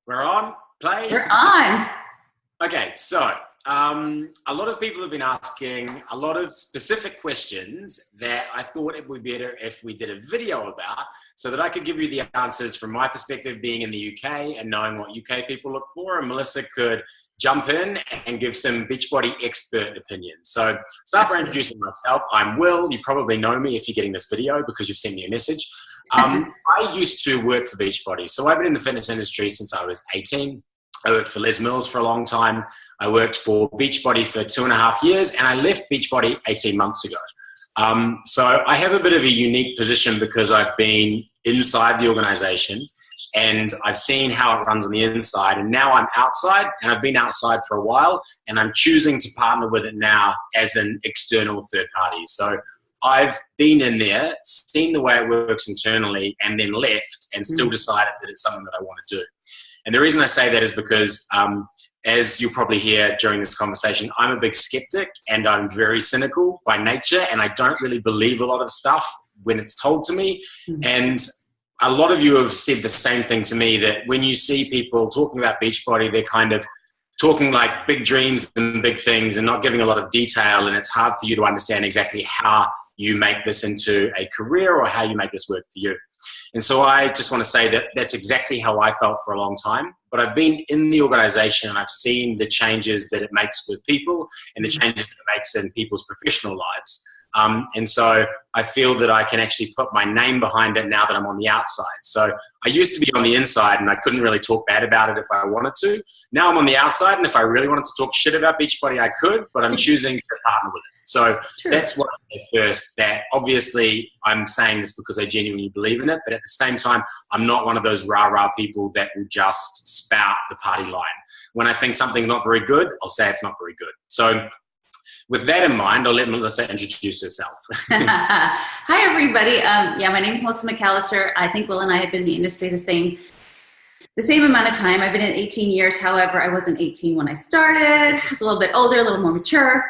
We're on. Play. We're on. Okay, so a lot of people have been asking a lot of specific questions that I thought it would be better if we did a video about so that I could give you the answers from my perspective being in the UK and knowing what UK people look for, and Melissa could jump in and give some Beachbody expert opinions. So start by introducing myself. I'm Will. You probably know me if you're getting this video because you've sent me a message. I used to work for Beachbody. So I've been in the fitness industry since I was 18. I worked for Les Mills for a long time. I worked for Beachbody for 2.5 years, and I left Beachbody 18 months ago. So I have a bit of a unique position because I've been inside the organization and I've seen how it runs on the inside, and now I'm outside, and I've been outside for a while, and I'm choosing to partner with it now as an external third party. So I've been in there, seen the way it works internally, and then left and still decided that it's something that I want to do. And the reason I say that is because, as you'll probably hear during this conversation, I'm a big skeptic and I'm very cynical by nature, and I don't really believe a lot of stuff when it's told to me. And a lot of you have said the same thing to me, that when you see people talking about Beachbody, they're kind of talking like big dreams and big things and not giving a lot of detail, and it's hard for you to understand exactly how you make this into a career or how you make this work for you. And so I just want to say that that's exactly how I felt for a long time. But I've been in the organization and I've seen the changes that it makes with people and the changes that it makes in people's professional lives. And so I feel that I can actually put my name behind it now that I'm on the outside. So I used to be on the inside and I couldn't really talk bad about it if I wanted to. Now I'm on the outside, and if I really wanted to talk shit about Beachbody, I could, but I'm choosing to partner with it. So that's what I said first, that obviously I'm saying this because I genuinely believe in it, but at the same time, I'm not one of those rah-rah people that will just spout the party line. When I think something's not very good, I'll say it's not very good. So with that in mind, I'll let Melissa introduce herself. Hi, everybody. Yeah, my name is Melissa McAllister. I think Will and I have been in the industry the same amount of time. I've been in 18 years. However, I wasn't 18 when I started. I was a little bit older, a little more mature.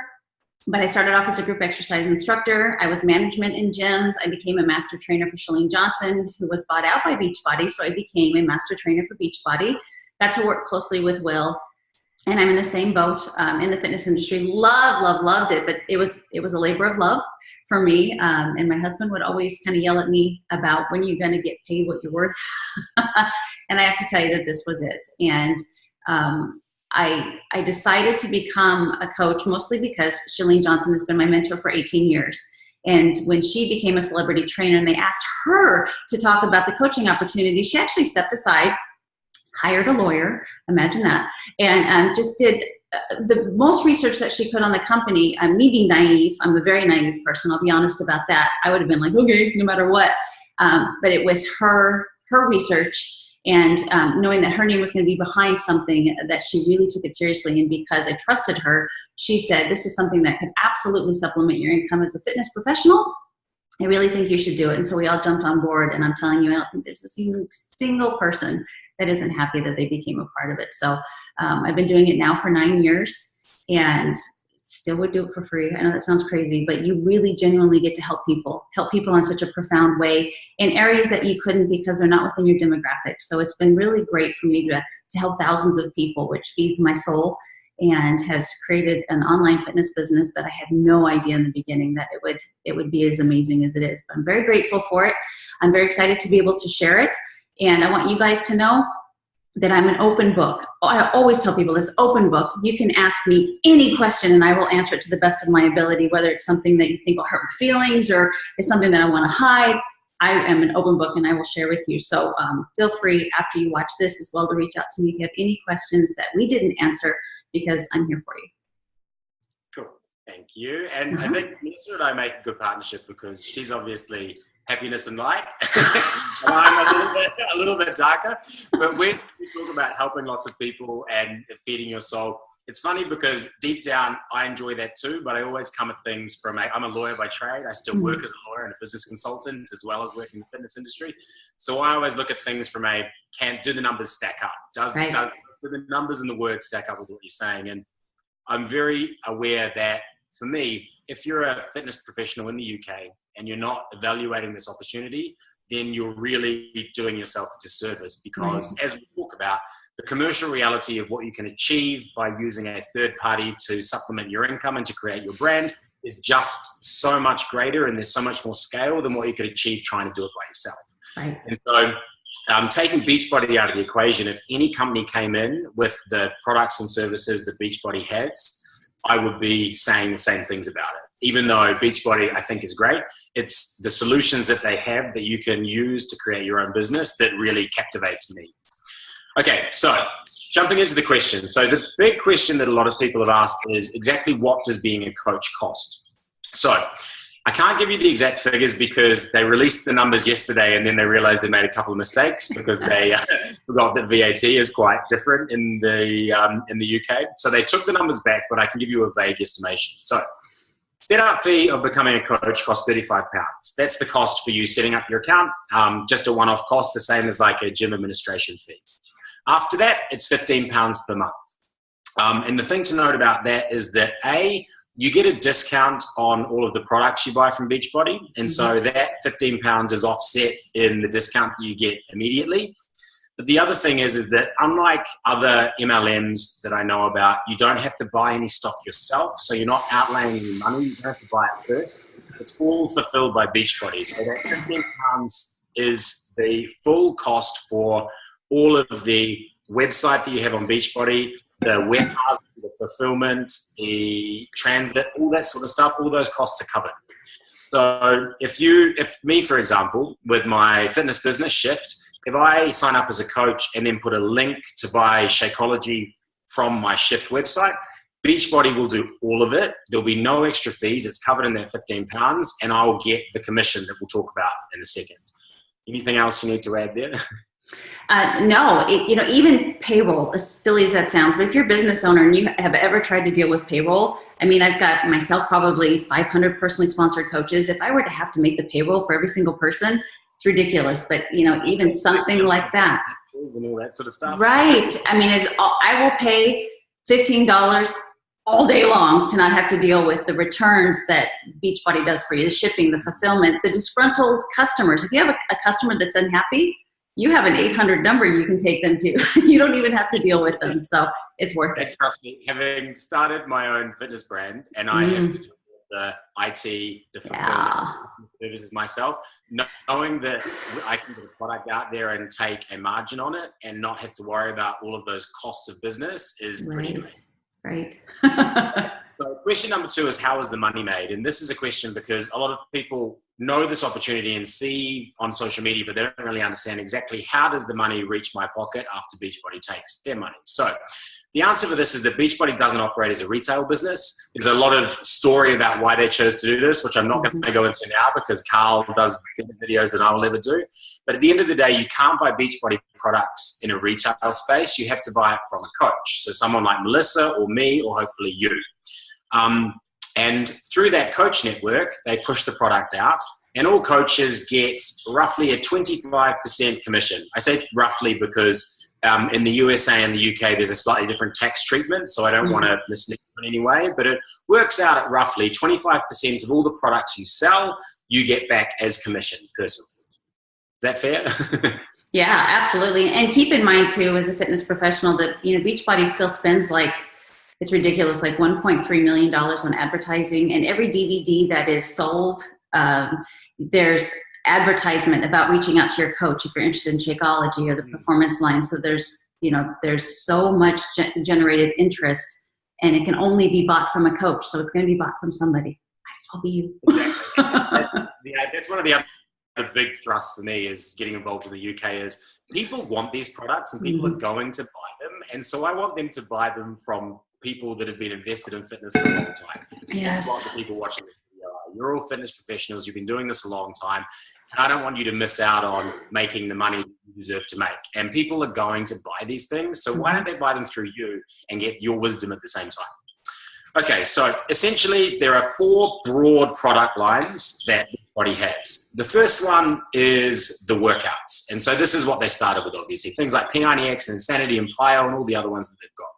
But I started off as a group exercise instructor. I was management in gyms. I became a master trainer for Chalene Johnson, who was bought out by Beachbody. So I became a master trainer for Beachbody. Got to work closely with Will. And I'm in the same boat in the fitness industry. Loved it. But it was a labor of love for me. And my husband would always kind of yell at me about when you're going to get paid what you're worth. And I have to tell you that this was it. And I decided to become a coach mostly because Chalene Johnson has been my mentor for 18 years. And when she became a celebrity trainer and they asked her to talk about the coaching opportunity, she actually stepped aside, hired a lawyer, imagine that, and just did the most research that she could on the company. Me being naive, I'm a very naive person, I'll be honest about that. I would have been like, okay, no matter what. But it was her research, and knowing that her name was going to be behind something, that she really took it seriously. And because I trusted her, she said, this is something that could absolutely supplement your income as a fitness professional. I really think you should do it. And so we all jumped on board, and I'm telling you, I don't think there's a single person that isn't happy that they became a part of it. So I've been doing it now for 9 years and still would do it for free. I know that sounds crazy, but you really genuinely get to help people in such a profound way in areas that you couldn't because they're not within your demographic. So it's been really great for me to help thousands of people, which feeds my soul and has created an online fitness business that I had no idea in the beginning that it would be as amazing as it is. But I'm very grateful for it. I'm very excited to be able to share it. And I want you guys to know that I'm an open book. I always tell people this, open book. You can ask me any question and I will answer it to the best of my ability, whether it's something that you think will hurt my feelings or is something that I want to hide. I am an open book and I will share with you. So feel free after you watch this as well to reach out to me if you have any questions that we didn't answer, because I'm here for you. Cool. Thank you. And I think Melissa and I make a good partnership because she's obviously happiness and light. And I'm a little bit darker. But when we talk about helping lots of people and feeding your soul, it's funny because deep down, I enjoy that too, but I always come at things from I'm a lawyer by trade. I still work as a lawyer and a business consultant as well as working in the fitness industry. So I always look at things from do the numbers stack up? Do the numbers and the words stack up with what you're saying? And I'm very aware that for me, if you're a fitness professional in the UK and you're not evaluating this opportunity, then you're really doing yourself a disservice, because as we talk about, the commercial reality of what you can achieve by using a third party to supplement your income and to create your brand is just so much greater, and there's so much more scale than what you could achieve trying to do it by yourself. Right. And so taking Beachbody out of the equation, if any company came in with the products and services that Beachbody has, I would be saying the same things about it. Even though Beachbody, I think, is great, it's the solutions that they have that you can use to create your own business that really captivates me. Okay, so jumping into the question. So the big question that a lot of people have asked is exactly what does being a coach cost? So I can't give you the exact figures because they released the numbers yesterday and then they realized they made a couple of mistakes because they forgot that VAT is quite different in the UK. So they took the numbers back, but I can give you a vague estimation. So setup fee of becoming a coach costs £35. That's the cost for you setting up your account. Just a one-off cost, the same as like a gym administration fee. After that, it's £15 per month. And the thing to note about that is that you get a discount on all of the products you buy from Beachbody. And so that £15 is offset in the discount that you get immediately. But the other thing is that unlike other MLMs that I know about, you don't have to buy any stock yourself. So you're not outlaying any money. You don't have to buy it first. It's all fulfilled by Beachbody. So that £15 is the full cost for all of the website that you have on Beachbody, the warehouse, the fulfillment, the transit, all that sort of stuff, all those costs are covered. So if me, for example, with my fitness business Shift, if I sign up as a coach and then put a link to buy Shakeology from my Shift website, Beachbody will do all of it. There'll be no extra fees. It's covered in that £15, and I'll get the commission that we'll talk about in a second. Anything else you need to add there? No, even payroll, as silly as that sounds, but if you're a business owner and you have ever tried to deal with payroll, I mean, I've got myself probably 500 personally sponsored coaches. If I were to have to make the payroll for every single person, it's ridiculous. But, even something like that. And all that sort of stuff. Right. I mean, I will pay $15 all day long to not have to deal with the returns that Beachbody does for you, the shipping, the fulfillment, the disgruntled customers. If you have a customer that's unhappy, you have an 800 number you can take them to. You don't even have to deal with them. So it's worth it. Trust me, having started my own fitness brand and I have to do the IT, the fulfillment services myself, knowing that I can get a product out there and take a margin on it and not have to worry about all of those costs of business is pretty great. Right. So question number 2 is, how is the money made? And this is a question because a lot of people know this opportunity and see on social media, but they don't really understand exactly how does the money reach my pocket after Beachbody takes their money. So the answer for this is that Beachbody doesn't operate as a retail business. There's a lot of story about why they chose to do this, which I'm not going to go into now because Carl does better videos than I will ever do. But at the end of the day, you can't buy Beachbody products in a retail space. You have to buy it from a coach. So someone like Melissa or me, or hopefully you. And through that coach network, they push the product out, and all coaches get roughly a 25% commission. I say roughly because in the USA and the UK, there's a slightly different tax treatment, so I don't want to mislead you in any way, but it works out at roughly 25% of all the products you sell, you get back as commission personally. Is that fair? Yeah, absolutely. And keep in mind too, as a fitness professional, that Beachbody still spends it's ridiculous, like $1.3 million on advertising, and every DVD that is sold, there's advertisement about reaching out to your coach if you're interested in Shakeology or the performance line. So there's so much generated interest, and it can only be bought from a coach. So it's going to be bought from somebody. Might as well be you. Exactly. That's one of the other big thrusts for me is getting involved in the UK is people want these products and people are going to buy them. And so I want them to buy them from people that have been invested in fitness for a long time. Yes. That's what the people watching this video are. You're all fitness professionals. You've been doing this a long time. And I don't want you to miss out on making the money you deserve to make. And people are going to buy these things. So why don't they buy them through you and get your wisdom at the same time? Okay, so essentially there are 4 broad product lines that Beachbody has. The first one is the workouts. And so this is what they started with, obviously. Things like P90X, Insanity, and Plyo, and all the other ones that they've got.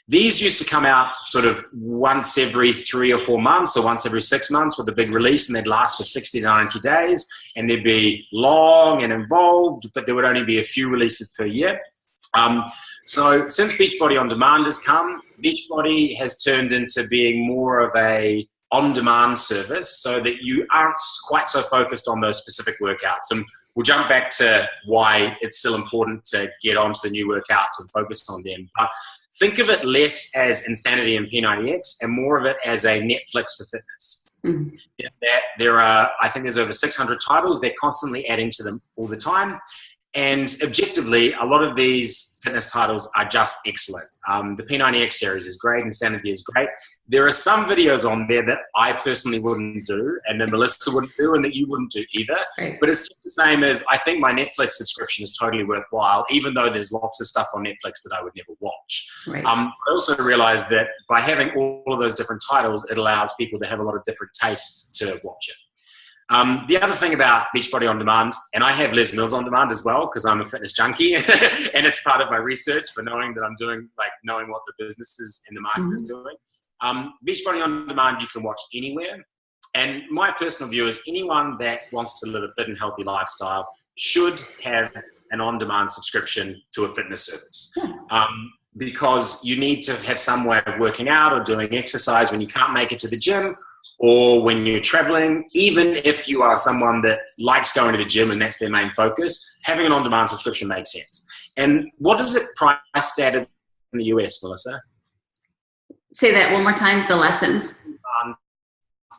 These used to come out sort of once every 3 or 4 months or once every 6 months with a big release, and they'd last for 60 to 90 days. and they'd be long and involved, but there would only be a few releases per year. So since Beachbody On Demand has come, Beachbody has turned into being more of a on-demand service so that you aren't quite so focused on those specific workouts. And we'll jump back to why it's still important to get onto the new workouts and focus on them. But think of it less as Insanity and P90X and more of it as a Netflix for fitness. Mm-hmm. I think there's over 600 titles. They're constantly adding to them all the time. And objectively, a lot of these fitness titles are just excellent. The P90X series is great. Insanity is great. There are some videos on there that I personally wouldn't do, and that Melissa wouldn't do, and that you wouldn't do either. Right. But it's just the same as I think my Netflix subscription is totally worthwhile, even though there's lots of stuff on Netflix that I would never watch. Right. I also realized that by having all of those different titles, it allows people to have a lot of different tastes to watch it. The other thing about Beachbody On Demand, and I have Les Mills On Demand as well because I'm a fitness junkie, and it's part of my research for knowing that I'm doing, knowing what the businesses in the market is doing. Beachbody On Demand you can watch anywhere, and my personal view is anyone that wants to live a fit and healthy lifestyle should have an on-demand subscription to a fitness service. Because you need to have some way of working out or doing exercise when you can't make it to the gym, or when you're traveling. Even if you are someone that likes going to the gym and that's their main focus, having an on-demand subscription makes sense. And what is it priced at in the US, Melissa? Say that one more time, the lessons.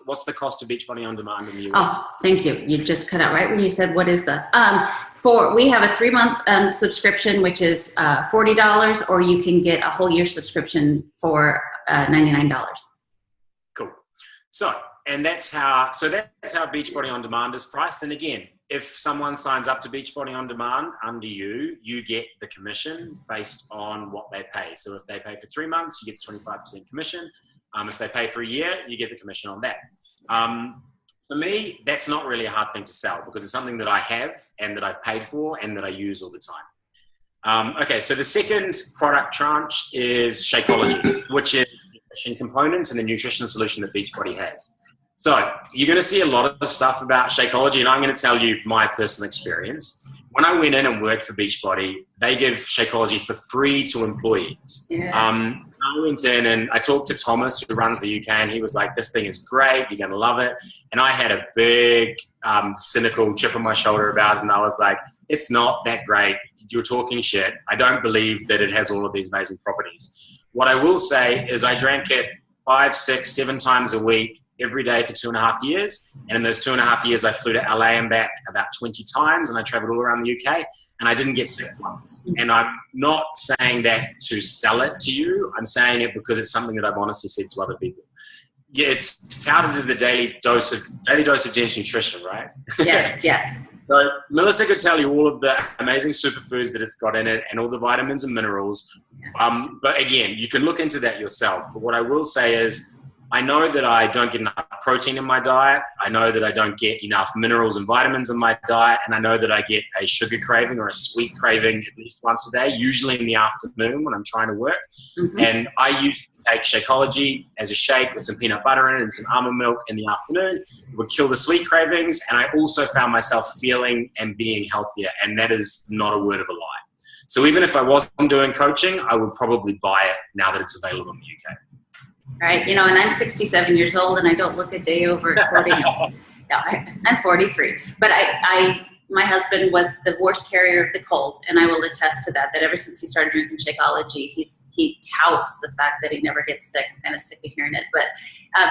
What's the cost of Beachbody On Demand in the US? Oh, thank you. You just cut out right when you said, what is the, we have a 3-month subscription, which is $40, or you can get a whole year subscription for $99. Cool. So that's how Beachbody On Demand is priced. And again, if someone signs up to Beachbody On Demand under you, you get the commission based on what they pay. So if they pay for 3 months, you get 25% commission. If they pay for a year, you get the commission on that. For me, that's not really a hard thing to sell because it's something that I have and that I've paid for and that I use all the time. Okay, so the second product tranche is Shakeology, which is the nutrition component and the nutrition solution that Beachbody has. So you're going to see a lot of stuff about Shakeology, and I'm going to tell you my personal experience. When I went in and worked for Beachbody, they give Shakeology for free to employees. Yeah. I went in and I talked to Thomas, who runs the UK, and he was like, this thing is great, you're going to love it. And I had a big cynical chip on my shoulder about it, and I was like, it's not that great. You're talking shit. I don't believe that it has all of these amazing properties. What I will say is I drank it 5, 6, 7 times a week, every day for 2.5 years. And in those 2.5 years, I flew to LA and back about 20 times, and I traveled all around the UK, and I didn't get sick once. And I'm not saying that to sell it to you. I'm saying it because it's something that I've honestly said to other people. Yeah, it's touted as the daily dose of dense nutrition, right? Yes, yes. So Melissa could tell you all of the amazing superfoods that it's got in it and all the vitamins and minerals. But again, you can look into that yourself. But what I will say is, I know that I don't get enough protein in my diet. I know that I don't get enough minerals and vitamins in my diet. And I know that I get a sugar craving or a sweet craving at least once a day, usually in the afternoon when I'm trying to work. Mm-hmm. And I used to take Shakeology as a shake with some peanut butter in it and some almond milk in the afternoon. It would kill the sweet cravings. And I also found myself feeling and being healthier. And that is not a word of a lie. So even if I wasn't doing coaching, I would probably buy it now that it's available in the UK. Right, and I'm 67 years old, and I don't look a day over 40. No, I'm 43. But my husband was the worst carrier of the cold, and I will attest to that. That ever since he started drinking Shakeology, he touts the fact that he never gets sick. I'm kind of sick of hearing it, but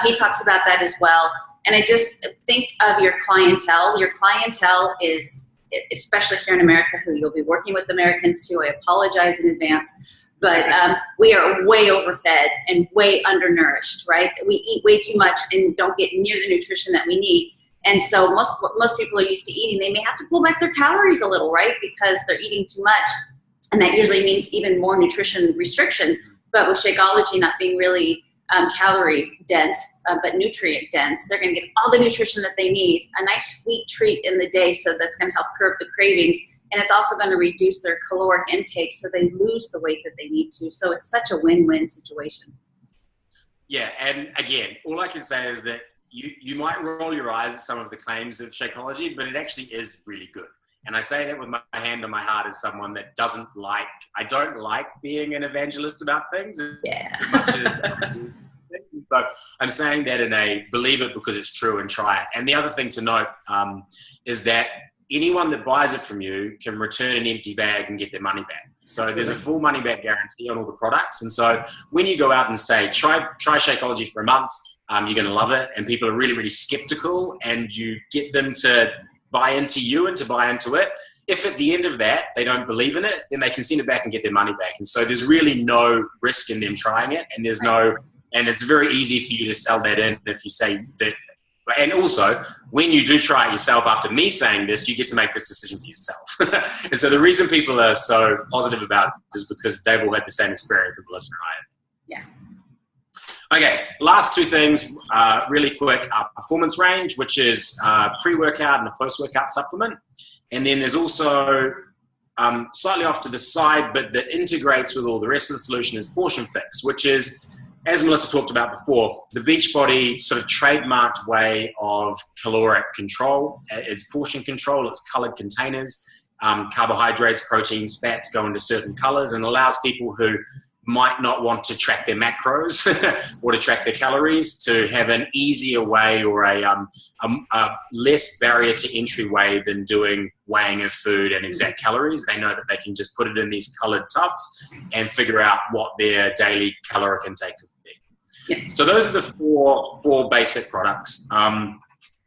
he talks about that as well. And I just think of your clientele. Your clientele is, especially here in America, who you'll be working with Americans too. I apologize in advance. But we are way overfed and way undernourished, right? We eat way too much and don't get near the nutrition that we need. And so most people are used to eating. They may have to pull back their calories a little, right? Because they're eating too much. And that usually means even more nutrition restriction. But with Shakeology not being really calorie dense, but nutrient dense, they're going to get all the nutrition that they need. A nice sweet treat in the day, so that's going to help curb the cravings. And it's also going to reduce their caloric intake so they lose the weight that they need to. So it's such a win-win situation. Yeah, and again, all I can say is that you might roll your eyes at some of the claims of Shakeology, but it actually is really good. And I say that with my hand on my heart as someone that I don't like being an evangelist about things as much as I do. So I'm saying that in a believe it because it's true and try it. And the other thing to note is that anyone that buys it from you can return an empty bag and get their money back. So there's a full money back guarantee on all the products. And so when you go out and say, try Shakeology for a month, you're going to love it. And people are really, really skeptical, and you get them to buy into you and to buy into it. If at the end of that, they don't believe in it, then they can send it back and get their money back. And so there's really no risk in them trying it. And and it's very easy for you to sell that in if you say that. And also, when you do try it yourself after me saying this, you get to make this decision for yourself. And so the reason people are so positive about it is because they've all had the same experience that Melissa and I had. Yeah. Okay, last two things, really quick. Performance Range, which is pre-workout and a post-workout supplement. And then there's also, slightly off to the side, but that integrates with all the rest of the solution, is Portion Fix, which is, as Melissa talked about before, the Beachbody sort of trademarked way of caloric control. It's portion control, it's colored containers, carbohydrates, proteins, fats go into certain colors, and allows people who might not want to track their macros or to track their calories to have an easier way, or a less barrier to entry way than doing weighing of food and exact calories. They know that they can just put it in these colored tubs and figure out what their daily caloric intake would be. Yeah. So those are the four basic products.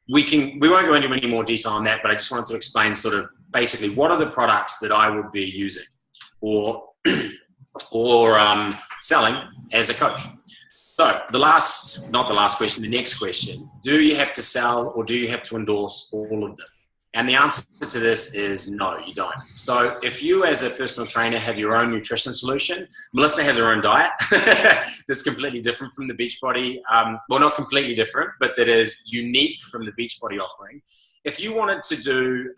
We won't go into any more detail on that, but I just wanted to explain sort of basically what are the products that I would be using or selling as a coach. So the next question, do you have to sell or do you have to endorse all of them? And the answer to this is no, you don't. So if you as a personal trainer have your own nutrition solution, Melissa has her own diet that's completely different from the Beachbody. Well, not completely different, but that is unique from the Beachbody offering. If you wanted to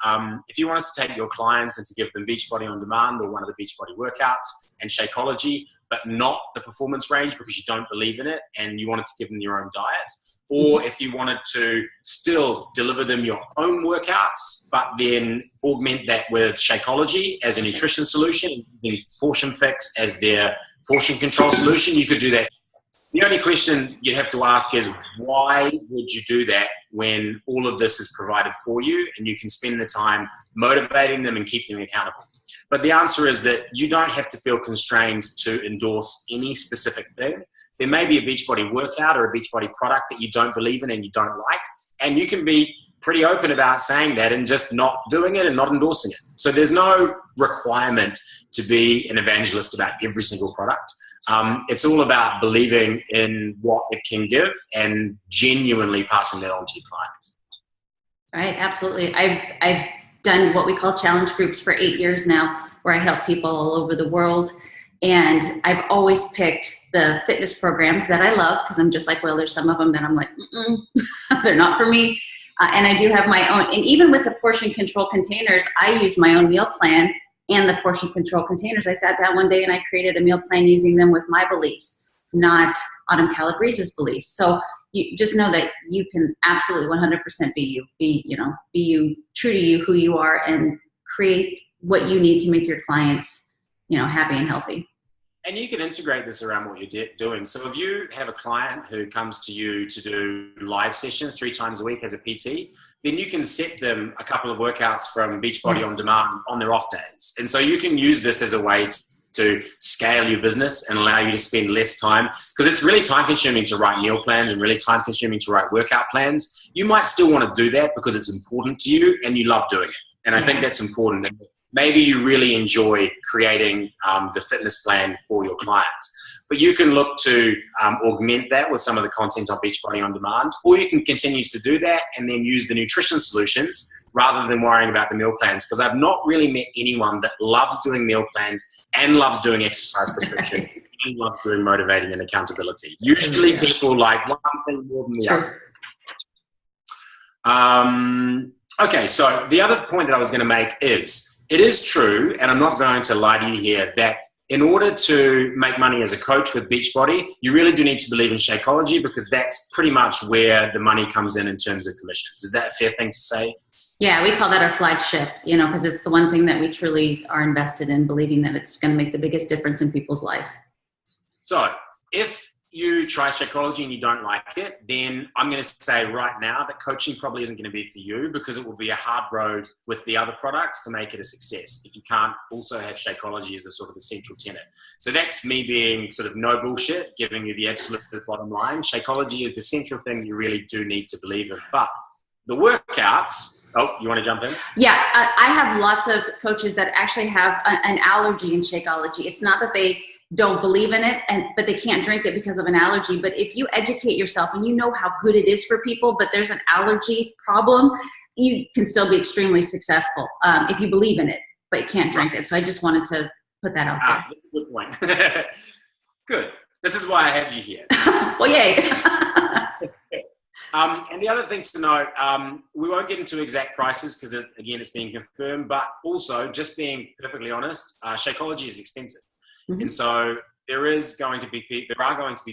take your clients and to give them Beachbody On Demand or one of the Beachbody workouts and Shakeology, but not the Performance Range because you don't believe in it and you wanted to give them your own diet, or if you wanted to still deliver them your own workouts, but then augment that with Shakeology as a nutrition solution, then Portion Fix as their portion control solution, you could do that. The only question you'd have to ask is, why would you do that when all of this is provided for you and you can spend the time motivating them and keep them accountable? But the answer is that you don't have to feel constrained to endorse any specific thing. There may be a Beachbody workout or a Beachbody product that you don't believe in and you don't like, and you can be pretty open about saying that and just not doing it and not endorsing it. So there's no requirement to be an evangelist about every single product. It's all about believing in what it can give and genuinely passing that on to your clients. Right, absolutely. I've done what we call challenge groups for 8 years now, where I help people all over the world. And I've always picked the fitness programs that I love, because I'm just like, well, there's some of them that I'm like, they're not for me. And I do have my own, and even with the portion control containers, I use my own meal plan and the portion control containers. I sat down one day and I created a meal plan using them with my beliefs, not Autumn Calabrese's beliefs. So you just know that you can absolutely 100% be you, be you, true to you, who you are, and create what you need to make your clients, happy and healthy. And you can integrate this around what you're doing. So if you have a client who comes to you to do live sessions 3 times a week as a PT, then you can set them a couple of workouts from Beachbody On Demand on their off days. And so you can use this as a way to scale your business and allow you to spend less time, because it's really time consuming to write meal plans and really time consuming to write workout plans. You might still want to do that because it's important to you and you love doing it. And I think that's important. Maybe you really enjoy creating the fitness plan for your clients, but you can look to augment that with some of the content on Beachbody On Demand, or you can continue to do that and then use the nutrition solutions rather than worrying about the meal plans. Because I've not really met anyone that loves doing meal plans and loves doing exercise prescription and loves doing motivating and accountability. Usually people like one thing more than the other. Okay, so the other point that I was going to make is, it is true, and I'm not going to lie to you here, that in order to make money as a coach with Beachbody, you really do need to believe in Shakeology, because that's pretty much where the money comes in terms of commissions. Is that a fair thing to say? Yeah, we call that our flagship, because it's the one thing that we truly are invested in, believing that it's going to make the biggest difference in people's lives. So if you try Shakeology and you don't like it, then I'm going to say right now that coaching probably isn't going to be for you, because it will be a hard road with the other products to make it a success if you can't also have Shakeology as the sort of the central tenet. So that's me being sort of no bullshit, giving you the absolute bottom line. Shakeology is the central thing you really do need to believe in. But the workouts, oh, you want to jump in? Yeah, I have lots of coaches that actually have an allergy in Shakeology. It's not that they don't believe in it, but they can't drink it because of an allergy. But if you educate yourself and you know how good it is for people, but there's an allergy problem, you can still be extremely successful if you believe in it, but you can't drink it. So I just wanted to put that out there. That's a good point. Good. This is why I have you here. Well, yay. And the other thing to note, we won't get into exact prices because, again, it's being confirmed, but also, just being perfectly honest, Shakeology is expensive. Mm-hmm. And so there are going to be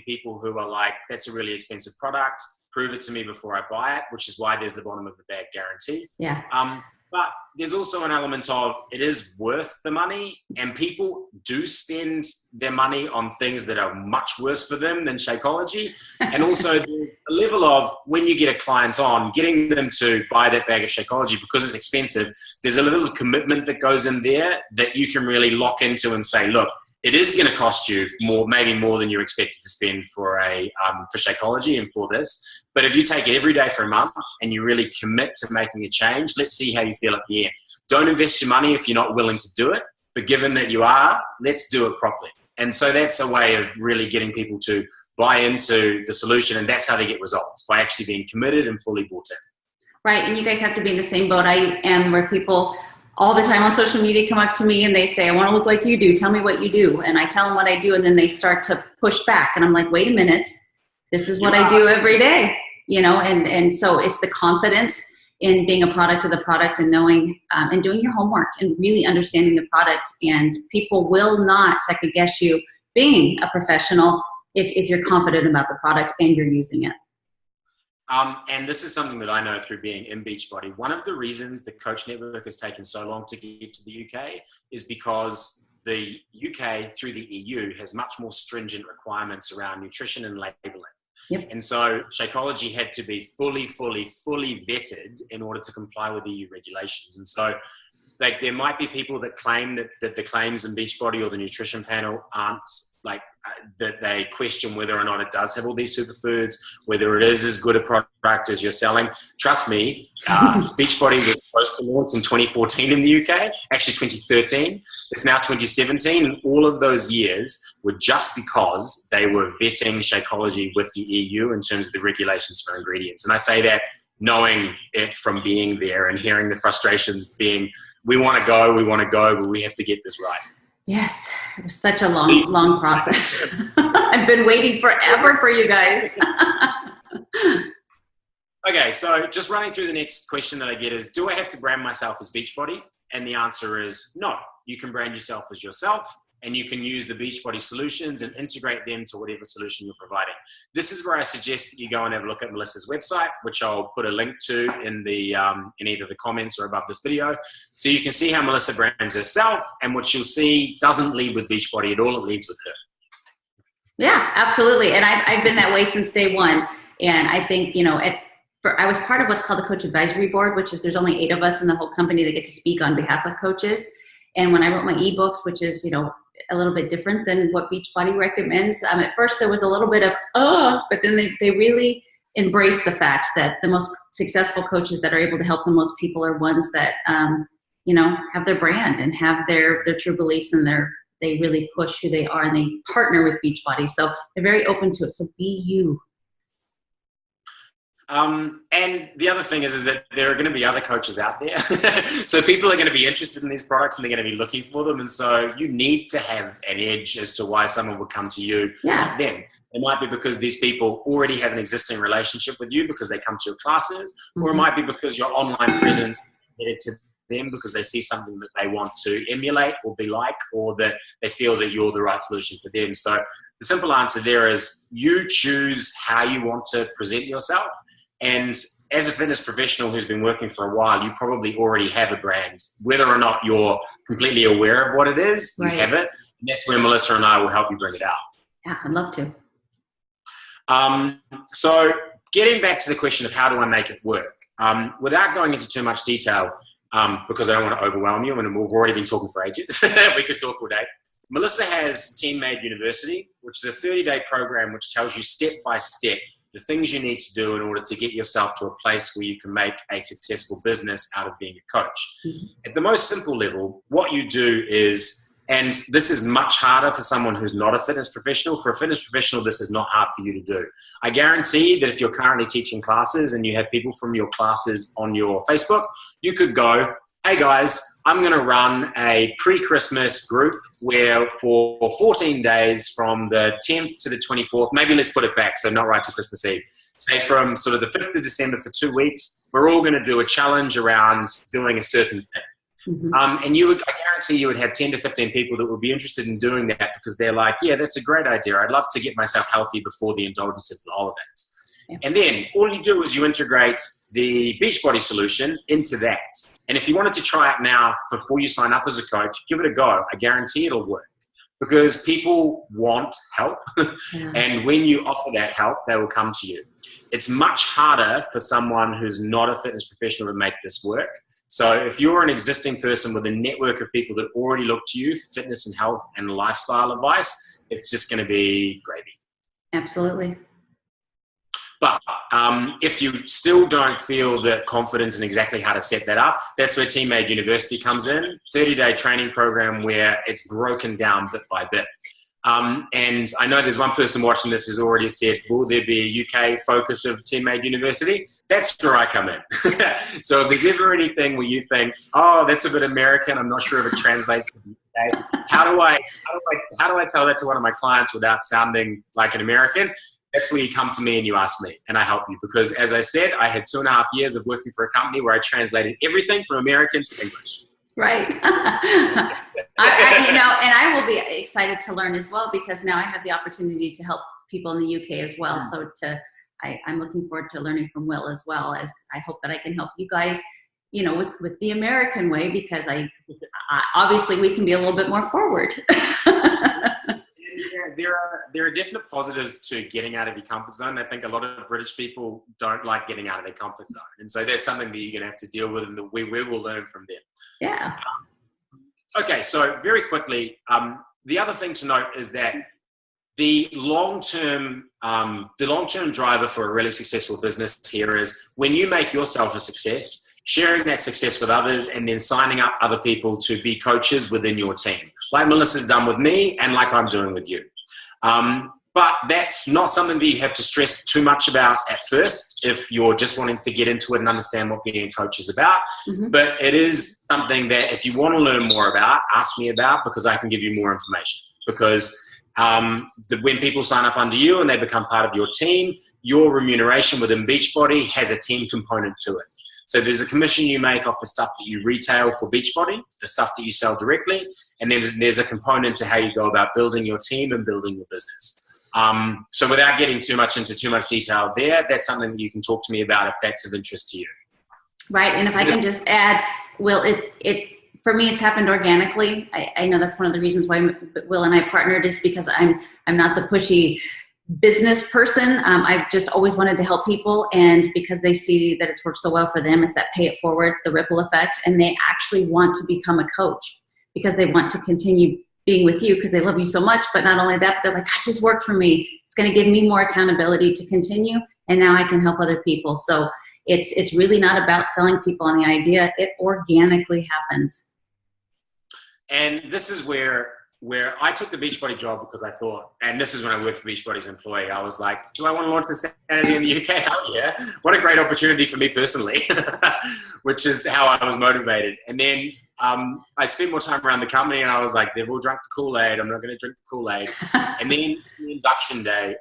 people who are like, that's a really expensive product, prove it to me before I buy it, which is why there's the bottom of the bag guarantee. Yeah. But there's also an element of it is worth the money, and people do spend their money on things that are much worse for them than Shakeology. And also there's a level of, when you get a client on, getting them to buy that bag of Shakeology because it's expensive, there's a little commitment that goes in there that you can really lock into and say, look, it is going to cost you more, maybe more than you're expected to spend for Shakeology and for this. But if you take it every day for a month and you really commit to making a change, let's see how you feel at the end. Don't invest your money if you're not willing to do it. But given that you are, let's do it properly. And so that's a way of really getting people to buy into the solution. And that's how they get results, by actually being committed and fully bought in. Right. And you guys have to be in the same boat I am, where people all the time on social media come up to me and they say, I want to look like you do. Tell me what you do. And I tell them what I do. And then they start to push back. And I'm like, wait a minute. This is what I do every day. And so it's the confidence in being a product of the product, and knowing and doing your homework and really understanding the product. And people will not second guess you being a professional if you're confident about the product and you're using it. And this is something that I know through being in Beachbody. One of the reasons the Coach Network has taken so long to get to the UK is because the UK, through the EU, has much more stringent requirements around nutrition and labeling. Yep. And so Shakeology had to be fully vetted in order to comply with EU regulations. And so there might be people that claim that the claims in Beachbody or the nutrition panel aren't that they question whether or not it does have all these superfoods, whether it is as good a product as you're selling. Trust me, Beachbody was supposed to launch in 2014 in the UK, actually 2013. It's now 2017, and all of those years were just because they were vetting Shakeology with the EU in terms of the regulations for ingredients. And I say that knowing it from being there and hearing the frustrations being, we want to go, but we have to get this right. Yes, it was such a long process. I've been waiting forever for you guys. Okay, so just running through the next question that I get is, do I have to brand myself as Beachbody? And the answer is no. You can brand yourself as yourself, and you can use the Beachbody solutions and integrate them to whatever solution you're providing. This is where I suggest that you go and have a look at Melissa's website, which I'll put a link to in either the comments or above this video. So you can see how Melissa brands herself, and what you'll see doesn't lead with Beachbody at all, it leads with her. Yeah, absolutely. And I've been that way since day one. And I think, I was part of what's called the Coach Advisory Board, which is there's only 8 of us in the whole company that get to speak on behalf of coaches. And when I wrote my ebooks, which is, a little bit different than what Beachbody recommends, at first there was a little bit of, but then they really embraced the fact that the most successful coaches that are able to help the most people are ones that, have their brand and have their true beliefs, and they really push who they are, and they partner with Beachbody. So they're very open to it. So be you. And the other thing is that there are going to be other coaches out there. So people are going to be interested in these products, and they're going to be looking for them. And so you need to have an edge as to why someone would come to you, not them. It might be because these people already have an existing relationship with you because they come to your classes, or it might be because your online presence is to them because they see something that they want to emulate or be like, or that they feel that you're the right solution for them. So the simple answer there is you choose how you want to present yourself. And as a fitness professional who's been working for a while, you probably already have a brand. Whether or not you're completely aware of what it is, you have it. And that's where Melissa and I will help you bring it out. Yeah, I'd love to. So getting back to the question of how do I make it work, without going into too much detail, because I don't want to overwhelm you, and we've already been talking for ages. We could talk all day. Melissa has Team Made University, which is a 30-day program which tells you step by step the things you need to do in order to get yourself to a place where you can make a successful business out of being a coach. Mm-hmm. At the most simple level, what you do is, and this is much harder for someone who's not a fitness professional. For a fitness professional, this is not hard for you to do. I guarantee that if you're currently teaching classes and you have people from your classes on your Facebook, you could go, hey guys, I'm going to run a pre-Christmas group where for 14 days from the 10th to the 24th, maybe let's put it back, so not right to Christmas Eve. Say from sort of the 5th of December for 2 weeks, we're all going to do a challenge around doing a certain thing. Mm-hmm. And I guarantee you would have 10 to 15 people that would be interested in doing that because they're like, yeah, that's a great idea. I'd love to get myself healthy before the indulgence of the holidays. Yeah. And then all you do is you integrate the Beachbody solution into that. And if you wanted to try it now before you sign up as a coach, give it a go. I guarantee it'll work because people want help. Yeah. And when you offer that help, they will come to you. It's much harder for someone who's not a fitness professional to make this work. So if you're an existing person with a network of people that already look to you for fitness and health and lifestyle advice, it's just going to be gravy. Absolutely. But if you still don't feel that confident in exactly how to set that up, that's where Team Made University comes in. 30-day training program where it's broken down bit by bit. And I know there's one person watching this who's already said, will there be a UK focus of Team Made University? That's where I come in. So if there's ever anything where you think, oh, that's a bit American, I'm not sure if it translates to the UK, how do I tell that to one of my clients without sounding like an American? That's where you come to me and you ask me, and I help you. Because as I said, I had 2.5 years of working for a company where I translated everything from American to English. Right. And I will be excited to learn as well because now I have the opportunity to help people in the UK as well. So I'm looking forward to learning from Will as well, as I hope that I can help you guys, with the American way, because I obviously we can be a little bit more forward. There are definite positives to getting out of your comfort zone. I think a lot of British people don't like getting out of their comfort zone. And so that's something that you're going to have to deal with and we will learn from them. Yeah. Okay, so very quickly, the other thing to note is that the long-term driver for a really successful business here is when you make yourself a success, sharing that success with others, and then signing up other people to be coaches within your team, like Melissa's done with me and like I'm doing with you. But that's not something that you have to stress too much about at first if you're just wanting to get into it and understand what being a coach is about. Mm-hmm. But it is something that if you want to learn more about, ask me about, because I can give you more information. Because when people sign up under you and they become part of your team, your remuneration within Beachbody has a team component to it. So there's a commission you make off the stuff that you retail for Beachbody, the stuff that you sell directly, and then there's a component to how you go about building your team and building your business. So without getting too much into too much detail there, that's something that you can talk to me about if that's of interest to you. Right, and if I can just add, Will, for me, it's happened organically. I know that's one of the reasons why Will and I partnered, is because I'm not the pushy business person. I've just always wanted to help people, and because they see that it's worked so well for them, it's that pay it forward, the ripple effect, and they actually want to become a coach because they want to continue being with you because they love you so much. But not only that, but they're like, gosh, this worked for me. It's going to give me more accountability to continue, and now I can help other people. So it's really not about selling people on the idea. It organically happens. And this is where I took the Beachbody job because I thought, and this is when I worked for Beachbody's employee, I was like, do I want to launch this entity in the UK? Hell yeah. What a great opportunity for me personally, which is how I was motivated. And then I spent more time around the company, and I was like, they've all drunk the Kool-Aid. I'm not going to drink the Kool-Aid. And then the induction day,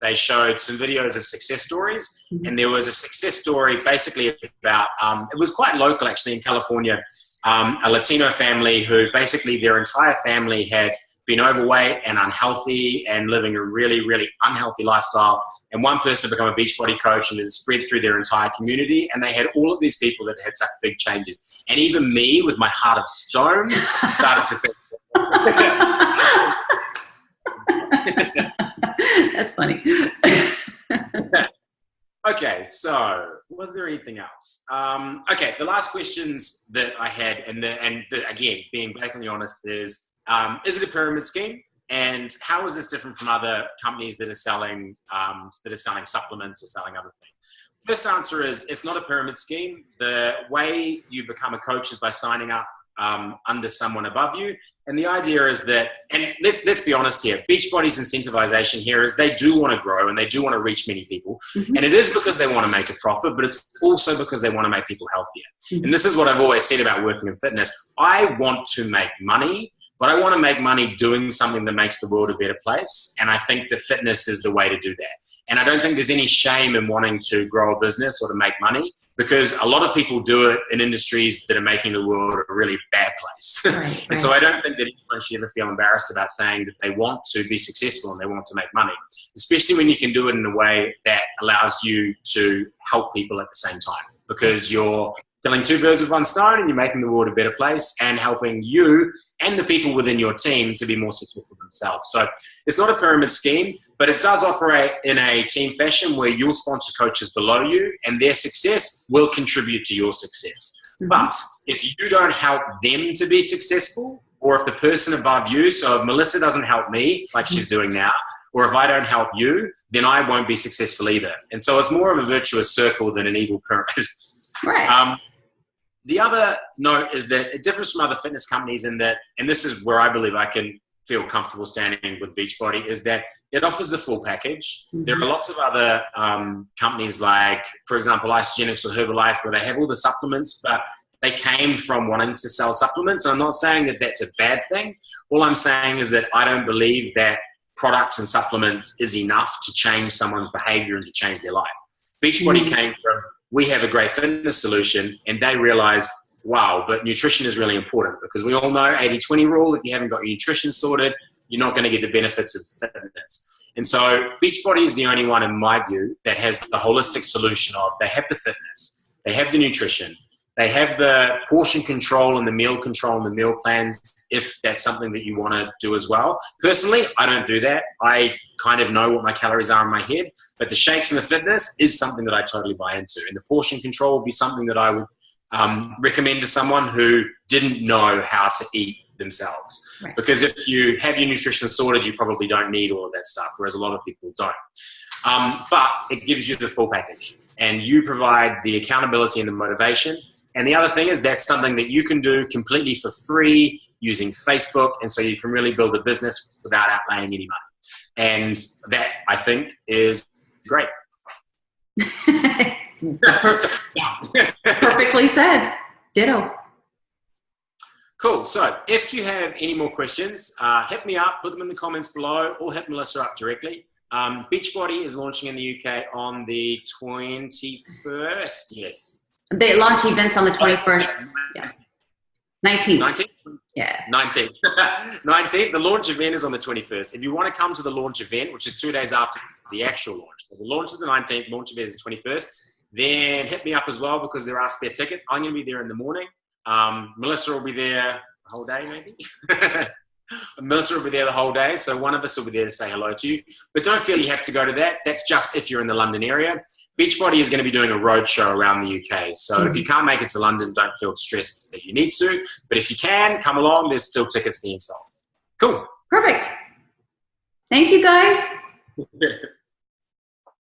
they showed some videos of success stories, and there was a success story basically about, it was quite local actually in California, a Latino family who basically their entire family had been overweight and unhealthy and living a really, really unhealthy lifestyle. And one person had become a Beachbody coach, and it spread through their entire community. And they had all of these people that had such big changes. And even me, with my heart of stone, started to think. That's funny. Okay, so was there anything else? Okay, the last questions that I had, again, being blatantly honest, is it a pyramid scheme? And how is this different from other companies that are selling supplements or selling other things? First answer is it's not a pyramid scheme. The way you become a coach is by signing up under someone above you. And the idea is that, and let's be honest here, Beachbody's incentivization here is they do want to grow and they do want to reach many people. And it is because they want to make a profit, but it's also because they want to make people healthier. And this is what I've always said about working in fitness. I want to make money, but I want to make money doing something that makes the world a better place. And I think that fitness is the way to do that. And I don't think there's any shame in wanting to grow a business or to make money, because a lot of people do it in industries that are making the world a really bad place. Right. And so I don't think that anyone should ever feel embarrassed about saying that they want to be successful and they want to make money, especially when you can do it in a way that allows you to help people at the same time, because you're killing two birds with one stone and you're making the world a better place and helping you and the people within your team to be more successful themselves. So it's not a pyramid scheme, but it does operate in a team fashion where you'll sponsor coaches below you and their success will contribute to your success. But if you don't help them to be successful, or if the person above you, so if Melissa doesn't help me like she's doing now, or if I don't help you, then I won't be successful either. And so it's more of a virtuous circle than an evil pyramid. Right. The other note is that it differs from other fitness companies in that, and this is where I believe I can feel comfortable standing with Beachbody, is that it offers the full package. There are lots of other companies like, for example, Isagenix or Herbalife, where they have all the supplements, but they came from wanting to sell supplements. And I'm not saying that that's a bad thing. All I'm saying is that I don't believe that products and supplements is enough to change someone's behavior and to change their life. Beachbody came from, we have a great fitness solution, and they realized, wow, but nutrition is really important, because we all know 80-20 rule. If you haven't got your nutrition sorted, you're not going to get the benefits of fitness. And so Beachbody is the only one, in my view, that has the holistic solution of, they have the fitness, they have the nutrition, they have the portion control and the meal control and the meal plans, if that's something that you want to do as well. Personally, I don't do that. I kind of know what my calories are in my head, but the shakes and the fitness is something that I totally buy into. And the portion control would be something that I would recommend to someone who didn't know how to eat themselves. Right. Because if you have your nutrition sorted, you probably don't need all of that stuff, whereas a lot of people don't. But it gives you the full package, and you provide the accountability and the motivation. And the other thing is, that's something that you can do completely for free using Facebook, and so you can really build a business without outlaying any money. And that, I think, is great. Perfectly said. Ditto. Cool. So if you have any more questions, hit me up, put them in the comments below, or hit Melissa up directly. Beachbody is launching in the UK on the 21st. Yes. They launch events on the 21st. Yeah. 19th. 19th? Yeah. 19th. 19th. The launch event is on the 21st. If you want to come to the launch event, which is 2 days after the actual launch, so the launch is the 19th, launch event is the 21st, then hit me up as well, because there are spare tickets. I'm going to be there in the morning. Melissa will be there the whole day, maybe. Melissa will be there the whole day, so one of us will be there to say hello to you. But don't feel you have to go to that. That's just if you're in the London area. Beachbody is going to be doing a roadshow around the UK. So if you can't make it to London, don't feel stressed that you need to. But if you can, come along. There's still tickets being sold. Cool. Perfect. Thank you, guys.